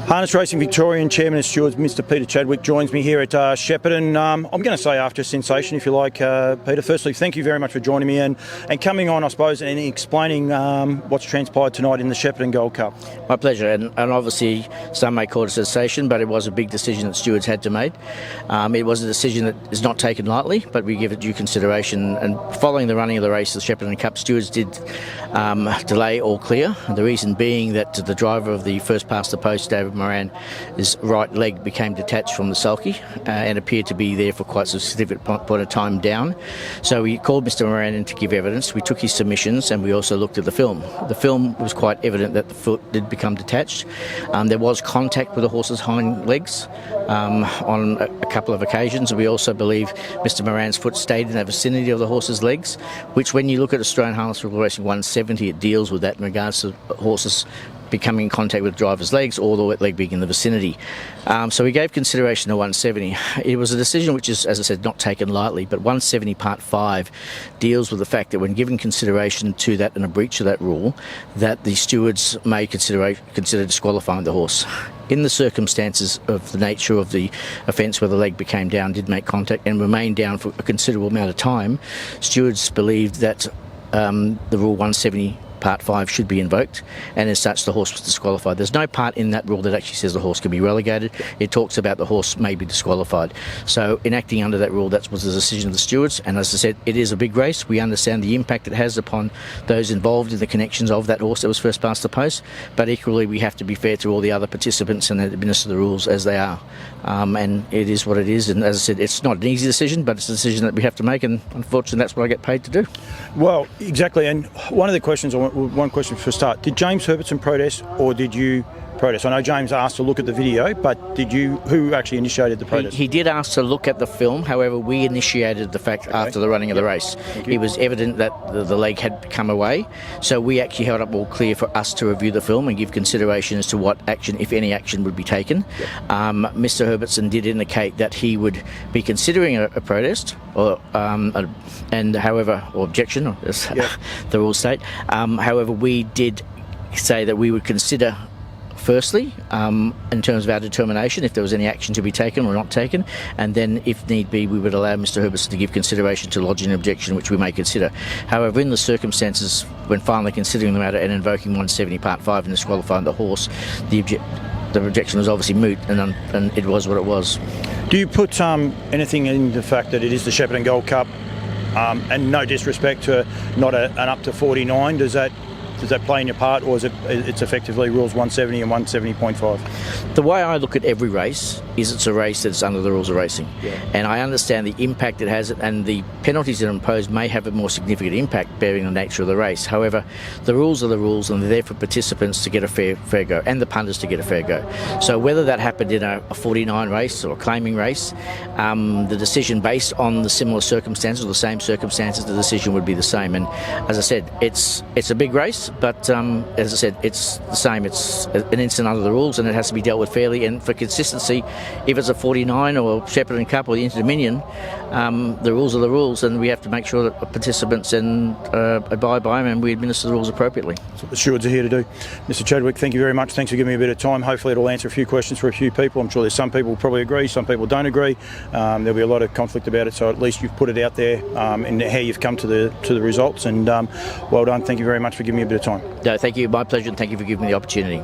Harness Racing Victorian Chairman of Stewards, Mr. Peter Chadwick, joins me here at Shepparton. I'm going to say after a sensation, if you like, Peter. Firstly, thank you very much for joining me and coming on, I suppose, and explaining what's transpired tonight in the Shepparton Gold Cup. My pleasure, and obviously some may call it a sensation, but it was a big decision that Stewards had to make. It was a decision that is not taken lightly, but we give it due consideration. And following the running of the race, the Shepparton Cup, Stewards did delay all clear. The reason being that the driver of the first past the post, David Moran, his right leg became detached from the sulky and appeared to be there for quite a significant point of time down. So we called Mr. Moran in to give evidence. We took his submissions and we also looked at the film. The film was quite evident that the foot did become detached. There was contact with the horse's hind legs on a couple of occasions. We also believe Mr. Moran's foot stayed in the vicinity of the horse's legs, which when you look at Australian Harness Racing 170, it deals with that in regards to horses becoming in contact with the driver's legs or the wet leg being in the vicinity. So we gave consideration to 170. It was a decision which is, as I said, not taken lightly, but 170 Part 5 deals with the fact that when given consideration to that and a breach of that rule, that the stewards may consider disqualifying the horse. In the circumstances of the nature of the offence where the leg became down, did make contact and remained down for a considerable amount of time, stewards believed that the Rule 170 Part 5 should be invoked, and as such the horse was disqualified. There's no part in that rule that actually says the horse can be relegated. It talks about the horse may be disqualified. So enacting under that rule, that was the decision of the stewards, and as I said, it is a big race. We understand the impact it has upon those involved in the connections of that horse that was first past the post, but equally we have to be fair to all the other participants and administer the rules as they are. And it is what it is, and as I said, it's not an easy decision, but it's a decision that we have to make, and unfortunately that's what I get paid to do. Well, exactly, and one question for a start. Did James Herbertson protest or did you protest? I know James asked to look at the video, but who actually initiated the protest? He did ask to look at the film, however we initiated the fact after the running of the race. It was evident that the leg had come away, so we actually held up all clear for us to review the film and give consideration as to what action, if any action, would be taken. Mr. Herbertson did indicate that he would be considering a protest or objection, or the rules state. However, we did say that we would consider firstly, in terms of our determination, if there was any action to be taken or not taken, and then, if need be, we would allow Mr. Herbertson to give consideration to lodging an objection, which we may consider. However, in the circumstances, when finally considering the matter and invoking 170 Part 5 and disqualifying the horse, the objection was obviously moot, and it was what it was. Do you put anything in the fact that it is the Shepparton Gold Cup, and no disrespect to not an up to 49, does that play in your part, or is it's effectively rules 170 and 170.5? The way I look at every race is it's a race that's under the rules of racing. And I understand the impact it has, and the penalties that are imposed may have a more significant impact bearing the nature of the race. However, the rules are the rules, and they're there for participants to get a fair go, and the punters to get a fair go. So whether that happened in a 49 race or a claiming race, the decision based on the similar circumstances or the same circumstances, the decision would be the same. And as I said, it's a big race, but as I said, it's the same. It's an incident under the rules, and it has to be dealt with fairly. And for consistency, if it's a 49 or Shepparton Cup or the Inter-Dominion, the rules are the rules, and we have to make sure that participants abide by them, and we administer the rules appropriately. That's what the stewards are here to do. Mr. Chadwick, thank you very much. Thanks for giving me a bit of time. Hopefully it'll answer a few questions for a few people. I'm sure there's some people who probably agree, some people don't agree. There'll be a lot of conflict about it, so at least you've put it out there in how you've come to the results, and well done. Thank you very much for giving me a bit of time. No, thank you. My pleasure, and thank you for giving me the opportunity.